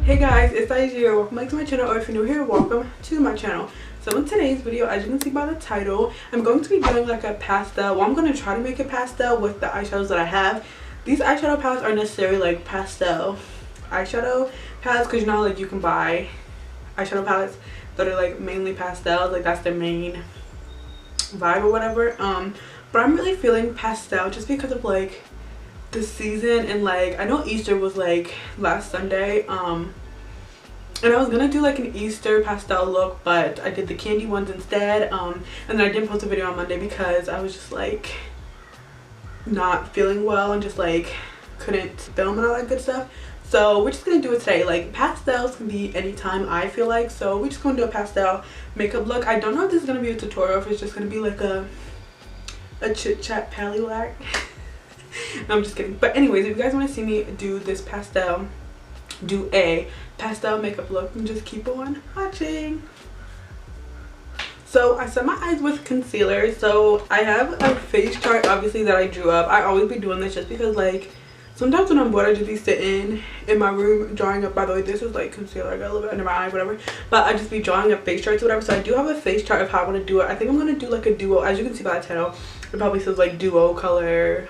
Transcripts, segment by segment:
Hey guys, it's Aisha here. Welcome back to my channel, or if you're new here, welcome to my channel. So in today's video, as you can see by the title, I'm going to be doing like a pastel. Well, I'm going to try to make a pastel with the eyeshadows that I have. These eyeshadow palettes aren't necessarily like pastel eyeshadow palettes, because you know like you can buy eyeshadow palettes that are like mainly pastels, like that's their main vibe or whatever. But I'm really feeling pastel just because of like the season, and like I know Easter was like last Sunday, and I was gonna do like an Easter pastel look, but I did the candy ones instead, and then I didn't post a video on Monday because I was just like not feeling well and just like couldn't film and all that good stuff. So we're just gonna do it today. Like pastels can be anytime I feel like, so we're just gonna do a pastel makeup look. I don't know if this is gonna be a tutorial, if it's just gonna be like a chit chat pally whack. No, I'm just kidding. But anyways, if you guys want to see me do this pastel, do a pastel makeup look, and just keep on watching. So I set my eyes with concealer. So I have a face chart obviously that I drew up. I always be doing this just because like sometimes when I'm bored I just be sitting in my room drawing up. By the way, this is like concealer, I got a little bit under my eye, whatever, but I just be drawing up face charts or whatever. So I do have a face chart of how I want to do it. I think I'm going to do like a duo. As you can see by the title, it probably says like duo color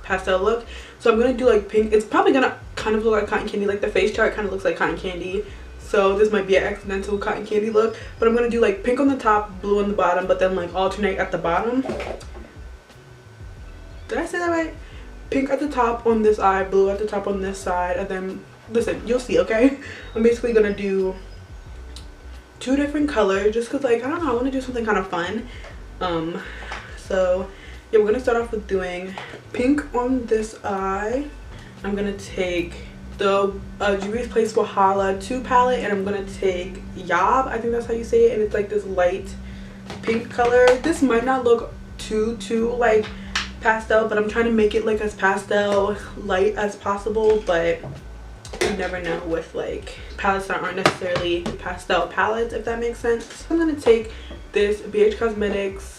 pastel look. So I'm gonna do like pink. It's probably gonna kind of look like cotton candy. Like the face chart kind of looks like cotton candy, so this might be an accidental cotton candy look. But I'm gonna do like pink on the top, blue on the bottom, but then like alternate at the bottom. Did I say that right? Pink at the top on this eye, blue at the top on this side, and then listen, you'll see, okay? I'm basically gonna do two different colors just because like I don't know, I want to do something kind of fun. So yeah, we're gonna start off with doing pink on this eye. I'm gonna take the Juvia's Place Wahala 2 palette, and I'm gonna take Yob, I think that's how you say it, and it's like this light pink color. This might not look too like pastel, but I'm trying to make it like as pastel light as possible, but you never know with like palettes that aren't necessarily pastel palettes, if that makes sense. I'm gonna take this BH Cosmetics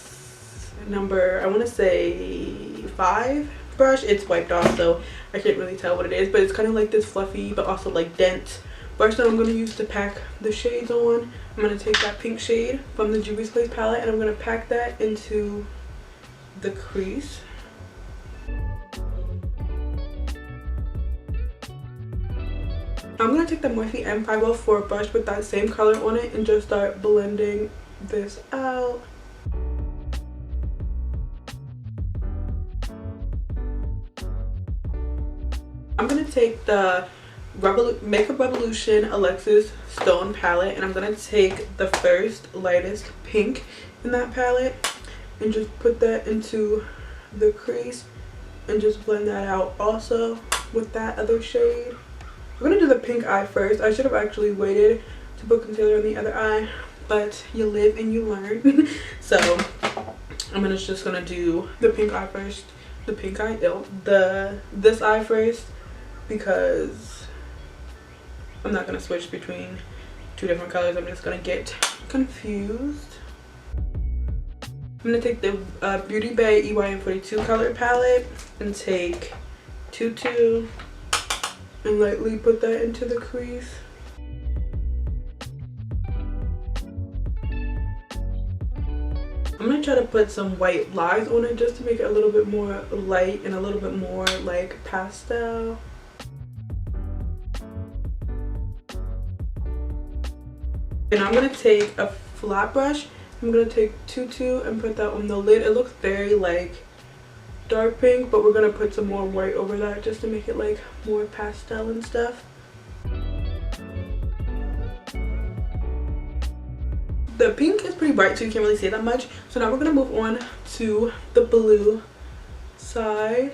number, I want to say 5 brush. It's wiped off, so I can't really tell what it is, but it's kind of like this fluffy but also like dense brush that I'm going to use to pack the shades on. I'm going to take that pink shade from the Juvia's Place palette, and I'm going to pack that into the crease. I'm going to take the Morphe M504 brush with that same color on it and just start blending this out. I'm going to take the Makeup Revolution Alexis Stone palette, and I'm going to take the first lightest pink in that palette and just put that into the crease and just blend that out also with that other shade. We're going to do the pink eye first. I should have actually waited to put concealer on the other eye, but you live and you learn. So I'm just going to do the pink eye first. The pink eye, this eye first, because I'm not going to switch between two different colors. I'm just going to get confused. I'm going to take the Beauty Bay EYM42 color palette and take Tutu and lightly put that into the crease. I'm going to try to put some white lies on it just to make it a little bit more light and a little bit more like pastel. And I'm going to take a flat brush. I'm going to take Tutu and put that on the lid. It looks very like dark pink, but we're going to put some more white over that just to make it like more pastel and stuff. The pink is pretty bright, so you can't really see that much. So now we're going to move on to the blue side.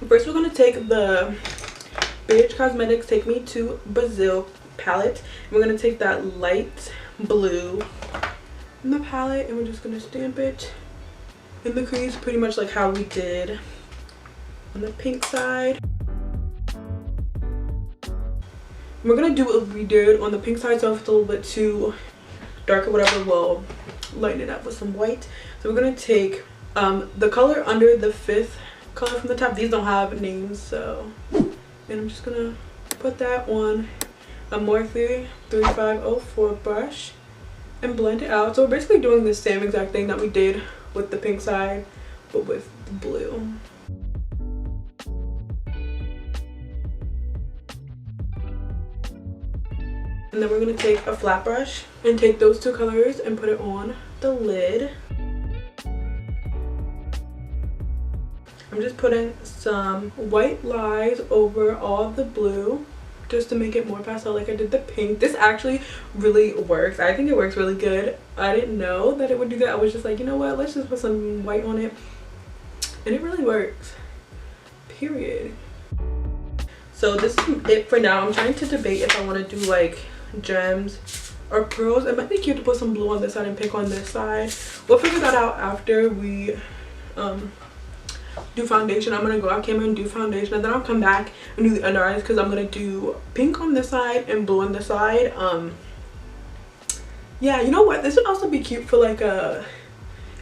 First we're going to take the BH Cosmetics Take Me to Brazil palette. We're going to take that light blue in the palette, and we're just going to stamp it in the crease pretty much like how we did on the pink side. And we're going to do what we did on the pink side, so if it's a little bit too dark or whatever, we'll lighten it up with some white. So we're going to take the color under the 5th color from the top. These don't have names, so, and I'm just going to put that on a Morphe 3504 brush and blend it out. So we're basically doing the same exact thing that we did with the pink side, but with the blue. And then we're going to take a flat brush and take those two colors and put it on the lid. I'm just putting some white lies over all of the blue just to make it more pastel like I did the pink. This actually really works. I think it works really good. I didn't know that it would do that. I was just like, you know what, let's just put some white on it. And it really works. Period. So this is it for now. I'm trying to debate if I want to do like gems or pearls. It might be cute to put some blue on this side and pink on this side. We'll figure that out after we do foundation. I'm gonna go out camera and do foundation, and then I'll come back and do the under eyes because I'm gonna do pink on this side and blue on this side. Yeah, you know what, this would also be cute for like a,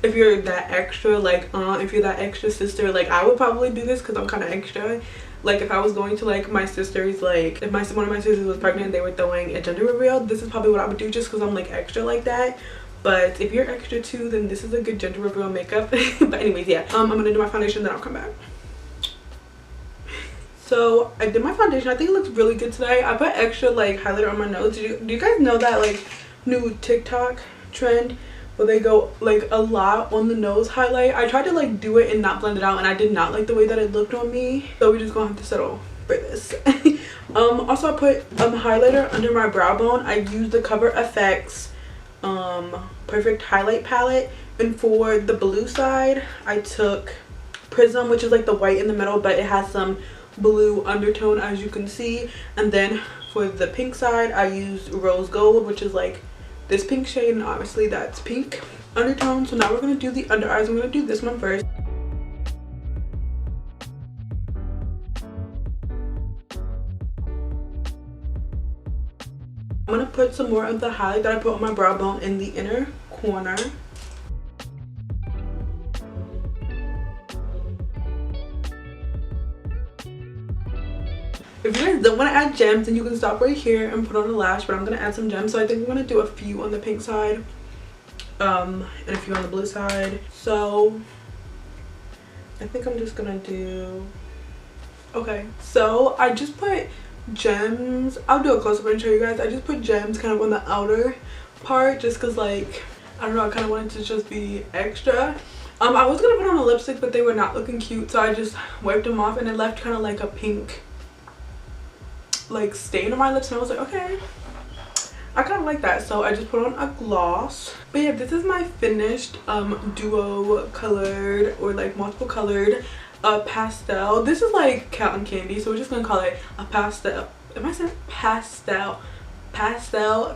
if you're that extra, like if you're that extra sister. Like I would probably do this because I'm kind of extra. Like if I was going to like my sister's, like if one of my sisters was pregnant and they were throwing a gender reveal, this is probably what I would do just because I'm like extra like that. But if you're extra too, then this is a good gender reveal makeup. But anyways, yeah, I'm gonna do my foundation, then I'll come back. So I did my foundation. I think it looks really good today. I put extra like highlighter on my nose. Do you guys know that like new TikTok trend where they go like a lot on the nose highlight? I tried to like do it and not blend it out, and I did not like the way that it looked on me, so we're just gonna have to settle for this. Also I put highlighter under my brow bone. I used the Cover FX perfect highlight palette, and for the blue side I took Prism, which is like the white in the middle, but it has some blue undertone as you can see. And then for the pink side I used Rose Gold, which is like this pink shade, and obviously that's pink undertone. So now we're going to do the under eyes. I'm going to do this one first. I'm going to put some more of the highlight that I put on my brow bone in the inner corner. If you guys don't want to add gems, then you can stop right here and put on a lash, but I'm going to add some gems. So I think I'm going to do a few on the pink side and a few on the blue side. So I think I'm just going to do... Okay, so I just put gems. I'll do a close-up and show you guys. I just put gems kind of on the outer part just because, like, I don't know, I kind of wanted to just be extra. I was going to put on a lipstick, but they were not looking cute, so I just wiped them off, and it left kind of like a pink like stain on my lips, and I was like, okay, I kind of like that, so I just put on a gloss. But yeah, this is my finished duo colored or like multiple colored pastel. This is like cotton candy, so we're just gonna call it a pastel. Am I saying pastel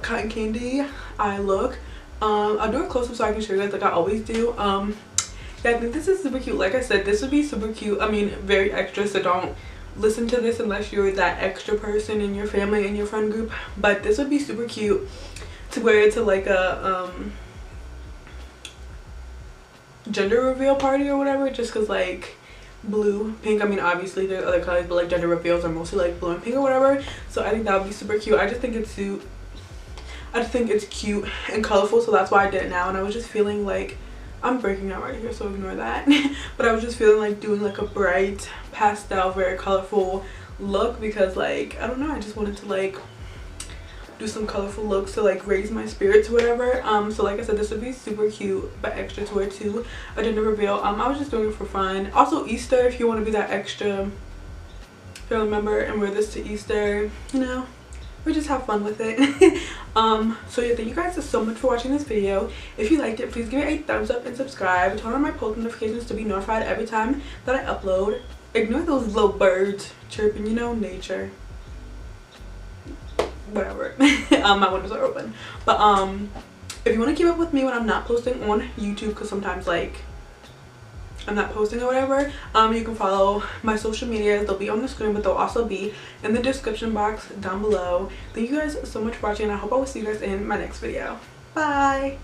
cotton candy eye look. I'll do a close-up so I can show you guys like I always do. Yeah, I think this is super cute. Like I said, this would be super cute. I mean, very extra, so don't listen to this unless you're that extra person in your family and your friend group. But this would be super cute to wear to like a gender reveal party or whatever, just because like blue, pink, I mean obviously there's other colors, but like gender reveals are mostly like blue and pink or whatever. So I think that would be super cute. I just think it's cute and colorful, so that's why I did it now. And I was just feeling like, I'm breaking out right here, so ignore that. But I was just feeling like doing like a bright pastel, very colorful look, because like, I don't know, I just wanted to like do some colorful looks to like raise my spirits or whatever. So like I said, this would be super cute but extra to wear to a gender reveal. I was just doing it for fun. Also Easter, if you want to be that extra family member and wear this to Easter, you know, we just have fun with it. So yeah, thank you guys so much for watching this video. If you liked it, please give it a thumbs up and subscribe. Turn on my post notifications to be notified every time that I upload. Ignore those little birds chirping, you know, nature, whatever. My windows are open. But if you want to keep up with me when I'm not posting on YouTube, because sometimes like I'm not posting or whatever, you can follow my social media. They'll be on the screen, but they'll also be in the description box down below. Thank you guys so much for watching, and I hope I will see you guys in my next video. Bye.